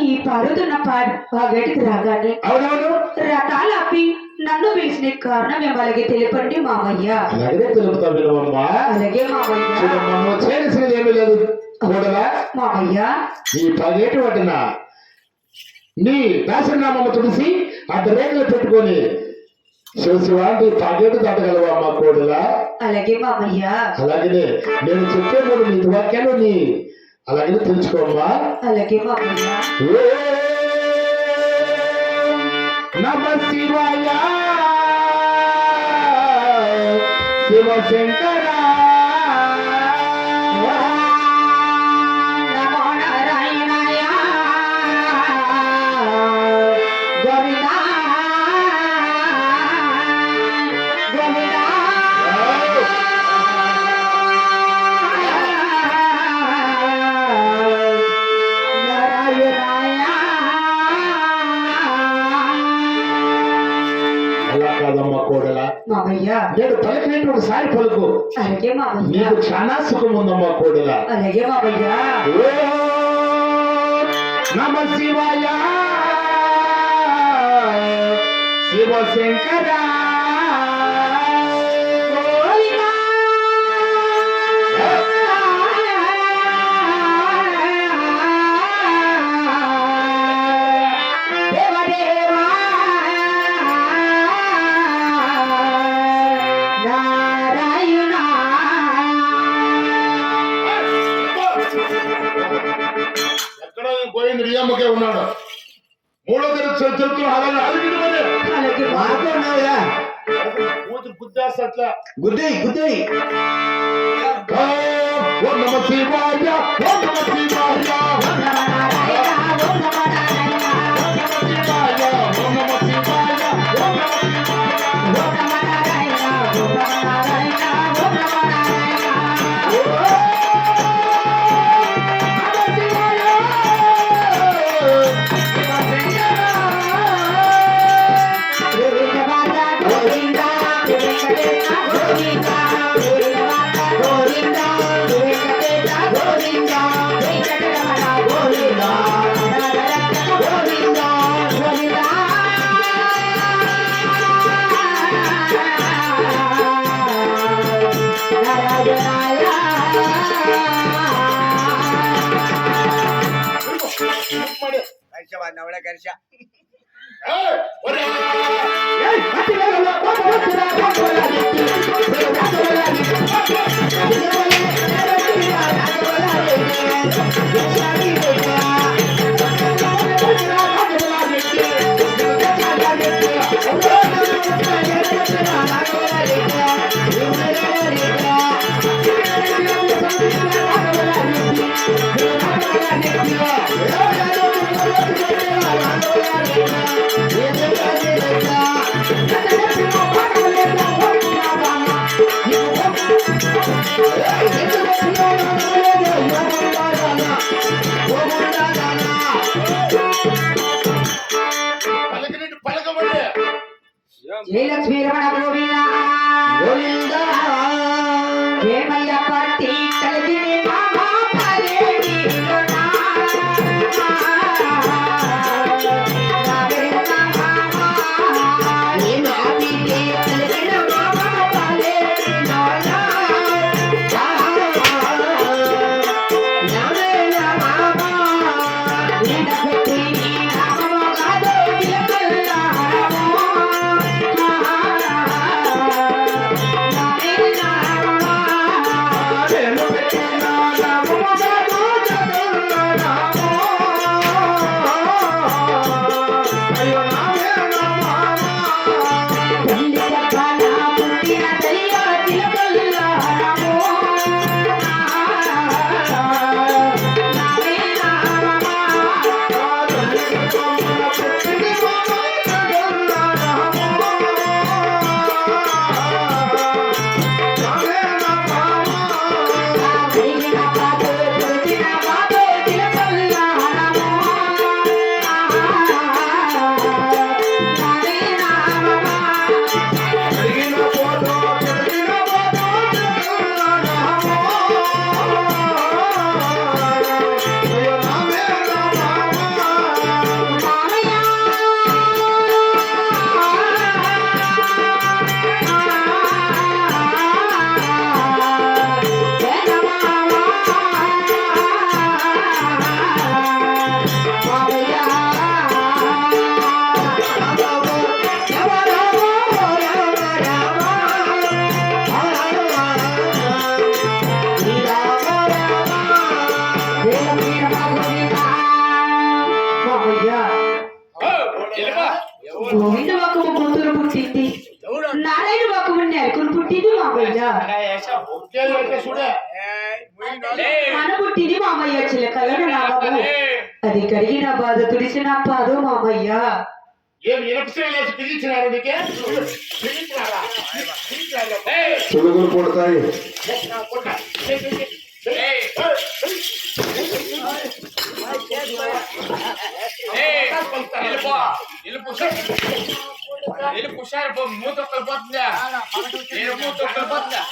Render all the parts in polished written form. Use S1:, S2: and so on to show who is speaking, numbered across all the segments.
S1: ఈ పరుదున్న గడికి రాగానే రకాల అప్పి నన్ను పిలిచిన కారణం అలాగే తెలిపండి మామయ్య.
S2: అలాగే తెలుపుతావు.
S1: అలాగే మామయ్య.
S2: చేయాల్సింది ఏమీ లేదు కూడలా
S1: మామయ్య.
S2: ఈ పగేటి వాటిన నీ దాసనామము తుడిసి అడ్డ రేఖలు పెట్టుకొని శివశివాంటి పగేటు దాటగలవా అమ్మ కోడలా?
S1: అలాగే మామయ్య.
S2: అలాగే నేను చెప్పే మూడు నీ వాక్యాలు నీ అలాగే తెలుసుకోమ్మా.
S1: అలాగే మామయ్య.
S2: నమ శివాయ శివశంకర నేను పలికినట్టు ఒకసారి పలుకు.
S1: అలాగే మామయ్య.
S2: నీకు చాలా సుఖం ఉందమ్మా కోడలా.
S1: అలాగే మామయ్య.
S2: నమ శివాయ శివశంకర పోయింది నియమ్మకే ఉన్నాడు. మూడో తరగతి గుద్దేస్తట్లా
S3: గుద్ది గుద్ది.
S2: ఓం నమ శివాయ ఓం నమ శివాయ ఓం నమ శివాయ ఓం నమ శివాయ ఓం నమ శివాయ ఓం నమ
S3: नवड़ा करशा
S1: लक्ष्मी रमण गोविंदा गोविंदा पट्टी कलगिनी मामा परेडी लोना नावेना मामा ये नापी के कलगिनी मामा परेडी लोना नावेना मामा ये नखती नामा गादो दिलकल्ला
S2: ఒకే చూడే
S1: మనబుట్టిది మామయ్య చిలకలను నామము అది కడిగిన బాధ తుడిసిన పాదు మామయ్య
S2: ఏం ఎలక్ట్రిక్ పిలిచినారు నీకే పిలిచినారా
S4: సులుగులు కొడతాయి
S2: మూతొక్కలిపోతుందా మూతొక్కలిపోతుందా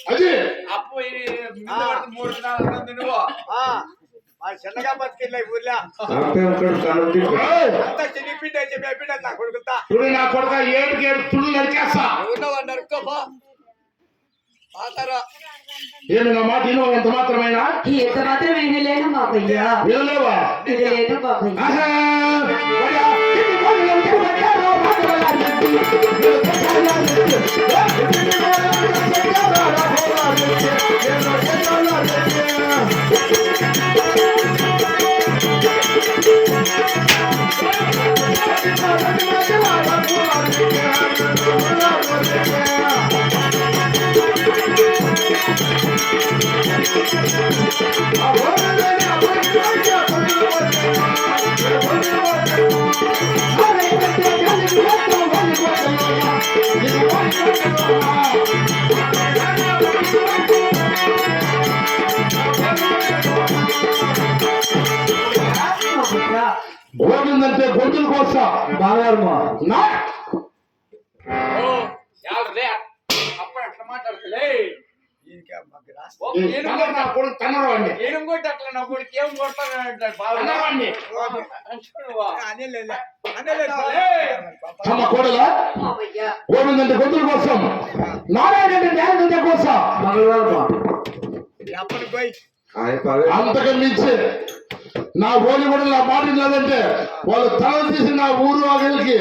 S4: అది
S2: అప్పు మూడు నువ్వు
S3: చిన్నగా బతికిల్లా ఊర్లో
S4: అంటే ఒకడు కనుండి
S3: అంతా చినిపిండి అయితే మేపిండి నా కొడుకుతా
S4: చూడు నా కొడుక ఏడుకి ఏడు తుళ్ళు నరికేస్తా
S3: ఎవరినో వాడిని నరుక్కోపో పాతారా
S4: ఏమి నా మాట వినవు ఎంత మాత్రమైనా
S1: ఎంత మాత్రం వినలేను మామయ్య
S4: వినలేవా
S1: వినలేను మామయ్య
S4: ఆహా! వయ్యా! ఇది కొడుకు వచ్చారో మాటలాడండి. మీరు కొట్టాలండి. గోవిందంటే గొంతులు కోస్తా బాగారమ్మా నా
S2: అప్పుడు అట్లా మాట్లాడుతులే
S3: ఇంకా మాకు రాసి
S4: నా కొడుకు తన్నవాడిని
S2: ఏం కొట్టి అట్లా నా కొడుకు ఏం కొడతానంటాడు
S4: తన్నవాడిని
S3: అనేలే
S4: తమ కోడలా
S1: మామయ్య
S4: గోవిందంటే గొంతుల కోసం నారాయణ అంటే న్యాయం కోసం
S3: ఎప్పటికి పోయి
S4: అంతకు మించి నా ఓలి కూడా నా మాట లేదంటే వాళ్ళు తలలు తీసి నా ఊరు ఆగలికి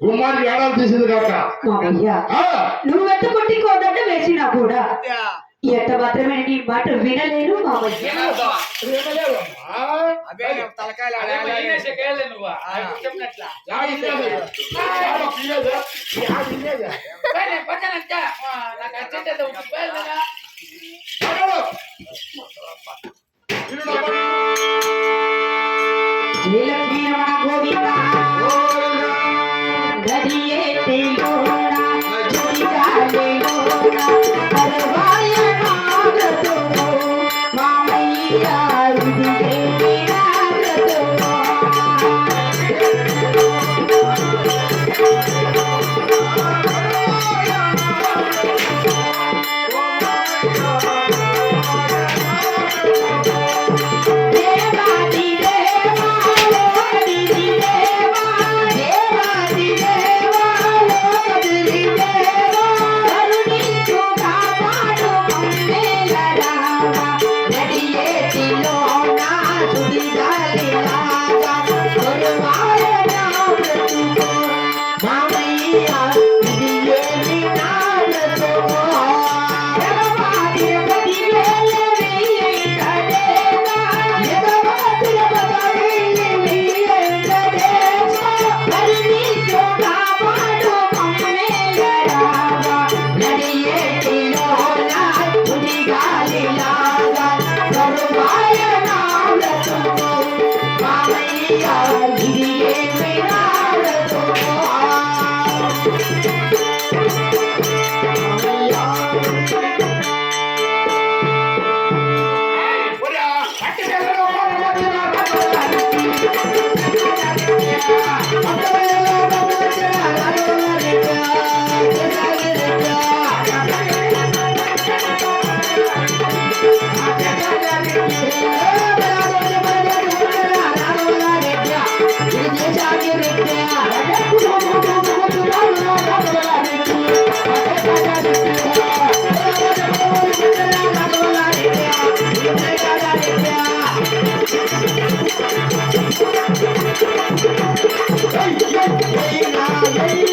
S4: గుమ్మానికి ఏడాది తీసింది కాక
S1: మామయ్య నువ్వు ఎంత కొట్టి కోదట వేసినా కూడా ఎంత మాత్రమే నీ మాట వినలేను మామయ్య
S3: అవే తలకాయలు
S2: చెప్పినట్లా నాకు అర్జెంట్
S1: జయలక్ష్మీరమణ గోవింద గదియే తేలోన జోడిగాలేలోన పరవాయ నాగతో మామయ్య ఇదిగే నాగతో దేవాది దేవా లోకది దేవా దేవాది దేవా లోకది దేవా కరుణించు కాపాడు మమ్మేల రావా నడియేటిలో నా సుడిగాలి లాగా కొరువాయ నా బ్రతుకు మామయ్య ఇది ఏమి నా బ్రతుకు దేవాది పదివేల వెయ్యంట దేవా ఎదవాది పదవేల దేవా కరుణించు కాపాడు మమ్మేల రావా నడియేటిలో నా సుడిగాలి లాగా కొరువాయ నా బ్రతుకు మామయ్య ఇది ఏమి నా బ్రతుకు
S2: పెళ్ళి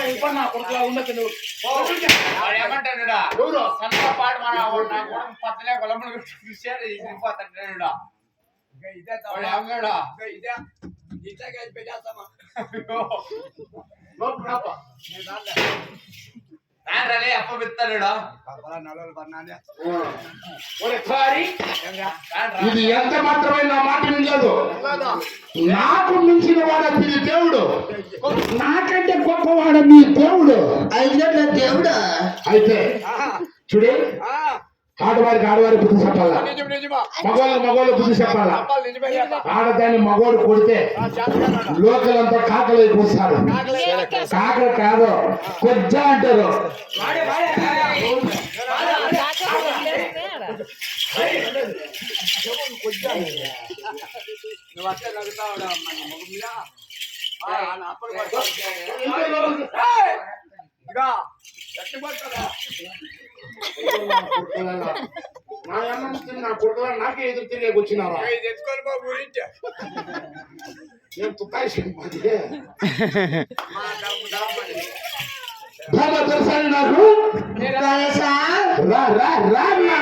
S2: ఇప్పుడు నా కొడుకులా ఉండదు నువ్వు
S5: వాడు ఏమంటాడురా?
S2: ఎవరు
S5: సన్నపాటు మన వాడు నా కొడుకు పచ్చలే కొలములు చూసాడు ఇరిగిపోతాడు.
S3: ఇంకా ఇదే తప్ప.
S5: వాడు ఏమన్నాడా?
S3: ఇంకా ఇదే ఇట్లాగే పెట్టేస్తామా నేను రాలే.
S5: నాన్నలే అప్ప పెడతాడు.
S3: పాపలా నల్లలు పన్నానే.
S2: ఒరే కారి
S4: ఇది ఎంత మాత్రమే నా మాట వినలేదు.
S3: లేదా?
S4: నాకు మించిన వాడ మీ దేవుడు, నాకంటే గొప్పవాడ మీ దేవుడు.
S1: దేవుడా
S4: అయితే
S3: ఆహా.
S4: చూడు,
S3: ఆ,
S4: ఆడవారికి ఆడవారి బుద్ధి చెప్పాలా,
S3: నిజమా
S4: మగవాళ్ళకి బుద్ధి చెప్పాలా.
S3: అబ్బాలు నిజమే చెప్పా.
S4: ఆడదాన్ని మగోడు కొడితే
S3: ఆ, చేతకాడు.
S4: లోకలంతా కాకలైపోతారు. కాకర కాదు కొజ్జ అంటారు.
S3: నువ్వు అట్టే నడుస్తావురా మన ముఖం మీద. ఆ, నా అప్పుడు పడతావు. ఏయ్! ఇదిగో, ఎట్టు పడతారా?
S4: నా అమ్మ నా కొడుకులా నాకే ఎదురు తిరిగి వచ్చినారా?
S3: ఇది తెచ్చుకొని పో ఊరించి.
S4: నేను తుపాయి
S3: మా డబ్బు దాపని.
S4: బాబా తెలుసా నాకు? రా రా రా నా